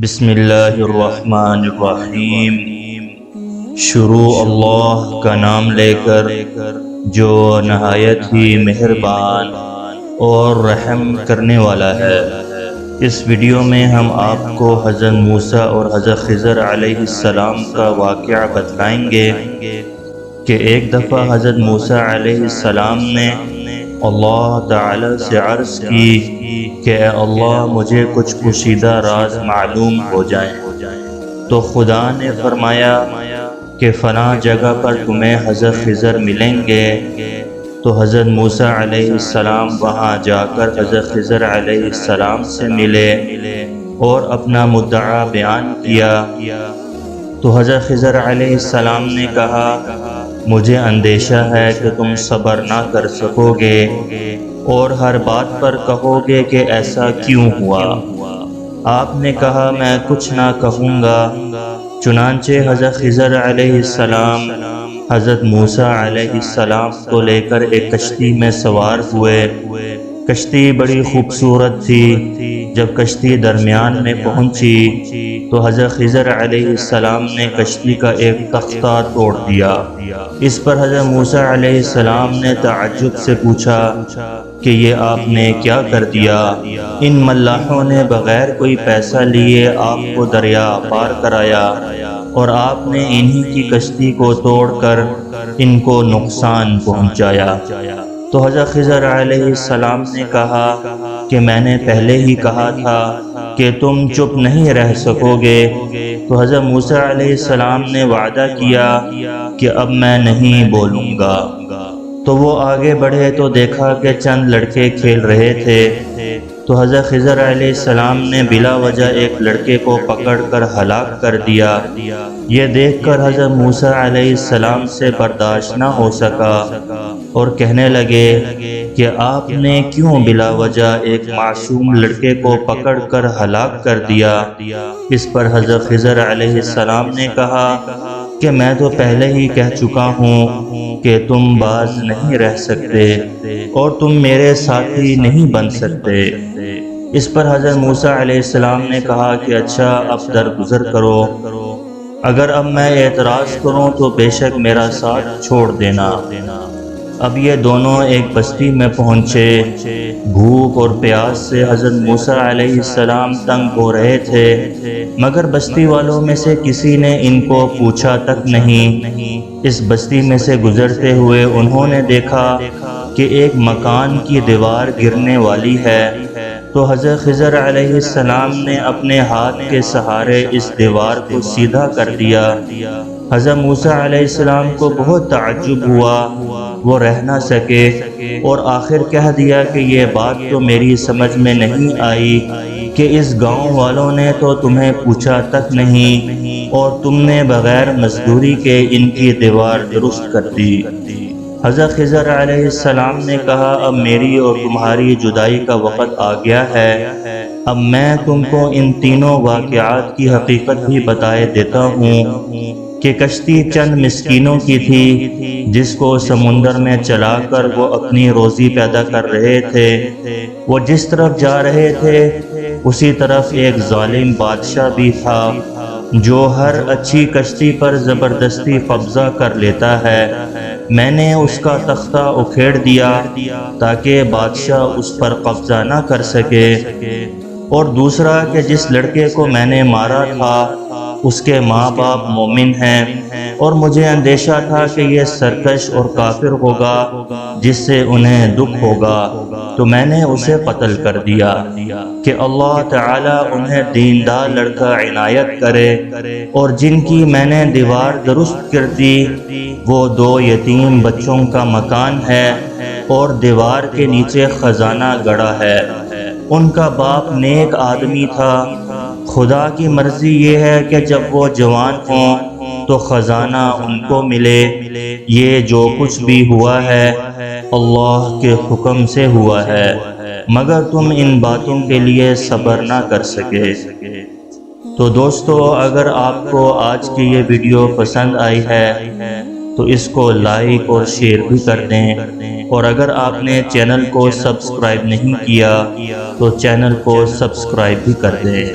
بسم اللہ الرحمن الرحیم۔ شروع اللہ کا نام لے کر جو نہایت ہی مہربان اور رحم کرنے والا ہے۔ اس ویڈیو میں ہم آپ کو حضرت موسیٰ اور حضرت خضر علیہ السلام کا واقعہ بتلائیں گے کہ ایک دفعہ حضرت موسیٰ علیہ السلام نے اللہ تعالی سے عرض کی کہ اے اللہ مجھے کچھ پوشیدہ راز معلوم ہو جائیں، تو خدا نے فرمایا کہ فلاں جگہ پر تمہیں حضرت خضر ملیں گے۔ تو حضرت موسیٰ علیہ السلام وہاں جا کر حضرت خضر علیہ السلام سے ملے اور اپنا مدعا بیان کیا۔ تو حضرت خضر علیہ السلام نے کہا مجھے اندیشہ ہے کہ تم صبر نہ کر سکو گے اور ہر بات پر کہو گے کہ ایسا کیوں ہوا۔ آپ نے کہا میں کچھ نہ کہوں گا۔ چنانچہ حضرت خضر علیہ السلام حضرت موسیٰ علیہ السلام کو لے کر ایک کشتی میں سوار ہوئے۔ کشتی بڑی خوبصورت تھی۔ جب کشتی درمیان میں پہنچی تو حضرت خضر علیہ السلام نے کشتی کا ایک تختہ توڑ دیا۔ اس پر حضرت موسیٰ علیہ السلام نے تعجب سے پوچھا کہ یہ آپ نے کیا کر دیا؟ ان ملاحوں نے بغیر کوئی پیسہ لیے آپ کو دریا پار کرایا اور آپ نے انہی کی کشتی کو توڑ کر ان کو نقصان پہنچایا۔ تو حضرت خضر علیہ السلام نے کہا کہ میں نے پہلے ہی کہا تھا کہ تم چپ نہیں رہ سکو گے۔ تو حضرت موسیٰ علیہ السلام نے وعدہ کیا کہ اب میں نہیں بولوں گا۔ تو وہ آگے بڑھے تو دیکھا کہ چند لڑکے کھیل رہے تھے۔ تو حضرت خضر علیہ السلام نے بلا وجہ ایک لڑکے کو پکڑ کر ہلاک کر دیا۔ یہ دیکھ کر حضرت موسیٰ علیہ السلام سے برداشت نہ ہو سکا اور کہنے لگے کہ آپ نے کیوں بلا وجہ ایک معصوم لڑکے کو پکڑ کر ہلاک کر دیا؟ اس پر حضرت خضر علیہ السلام نے کہا کہ میں تو پہلے ہی کہہ چکا ہوں کہ تم باز نہیں رہ سکتے اور تم میرے ساتھی نہیں بن سکتے۔ اس پر حضرت موسیٰ علیہ السلام نے کہا کہ اچھا اب درگزر کرو، اگر اب میں اعتراض کروں تو بے شک میرا ساتھ چھوڑ دینا۔ اب یہ دونوں ایک بستی میں پہنچے۔ بھوک اور پیاس سے حضرت موسیٰ علیہ السلام تنگ ہو رہے تھے، مگر بستی والوں میں سے کسی نے ان کو پوچھا تک نہیں۔ اس بستی میں سے گزرتے ہوئے انہوں نے دیکھا کہ ایک مکان کی دیوار گرنے والی ہے۔ تو حضرت خضر علیہ السلام نے اپنے ہاتھ کے سہارے اس دیوار کو سیدھا کر دیا۔ حضرت موسیٰ علیہ السلام کو بہت تعجب ہوا، وہ رہ نہ سکے اور آخر کہہ دیا کہ یہ بات تو میری سمجھ میں نہیں آئی کہ اس گاؤں والوں نے تو تمہیں پوچھا تک نہیں اور تم نے بغیر مزدوری کے ان کی دیوار درست کر دی۔ حضرت خضر علیہ السلام نے کہا اب میری اور تمہاری جدائی کا وقت آ گیا ہے۔ اب میں تم کو ان تینوں واقعات کی حقیقت بھی بتائے دیتا ہوں کہ کشتی چند مسکینوں کی تھی جس کو سمندر میں چلا کر وہ اپنی روزی پیدا کر رہے تھے۔ وہ جس طرف جا رہے تھے اسی طرف ایک ظالم بادشاہ بھی تھا جو ہر اچھی کشتی پر زبردستی قبضہ کر لیتا ہے۔ میں نے اس کا تختہ اکھیڑ دیا تاکہ بادشاہ اس پر قبضہ نہ کر سکے، اور دوسرا کہ جس لڑکے کو میں نے مارا تھا اس کے ماں باپ مومن ہیں اور مجھے اندیشہ تھا کہ یہ سرکش اور کافر ہوگا جس سے انہیں دکھ ہوگا، تو میں نے اسے قتل کر دیا کہ اللہ تعالی انہیں دیندار لڑکا عنایت کرے۔ اور جن کی میں نے دیوار درست کر دی وہ دو یتیم بچوں کا مکان ہے اور دیوار کے نیچے خزانہ گڑا ہے۔ ان کا باپ نیک آدمی تھا۔ خدا کی مرضی یہ ہے کہ جب وہ جوان ہوں تو خزانہ ان کو ملے۔ یہ جو کچھ بھی ہوا ہے اللہ کے حکم سے ہوا ہے، مگر تم ان باتوں کے لیے صبر نہ کر سکے۔ تو دوستو اگر آپ کو آج کی یہ ویڈیو پسند آئی ہے تو اس کو لائک اور شیئر بھی کر دیں، اور اگر آپ نے چینل کو سبسکرائب نہیں کیا تو چینل کو سبسکرائب بھی کر دیں۔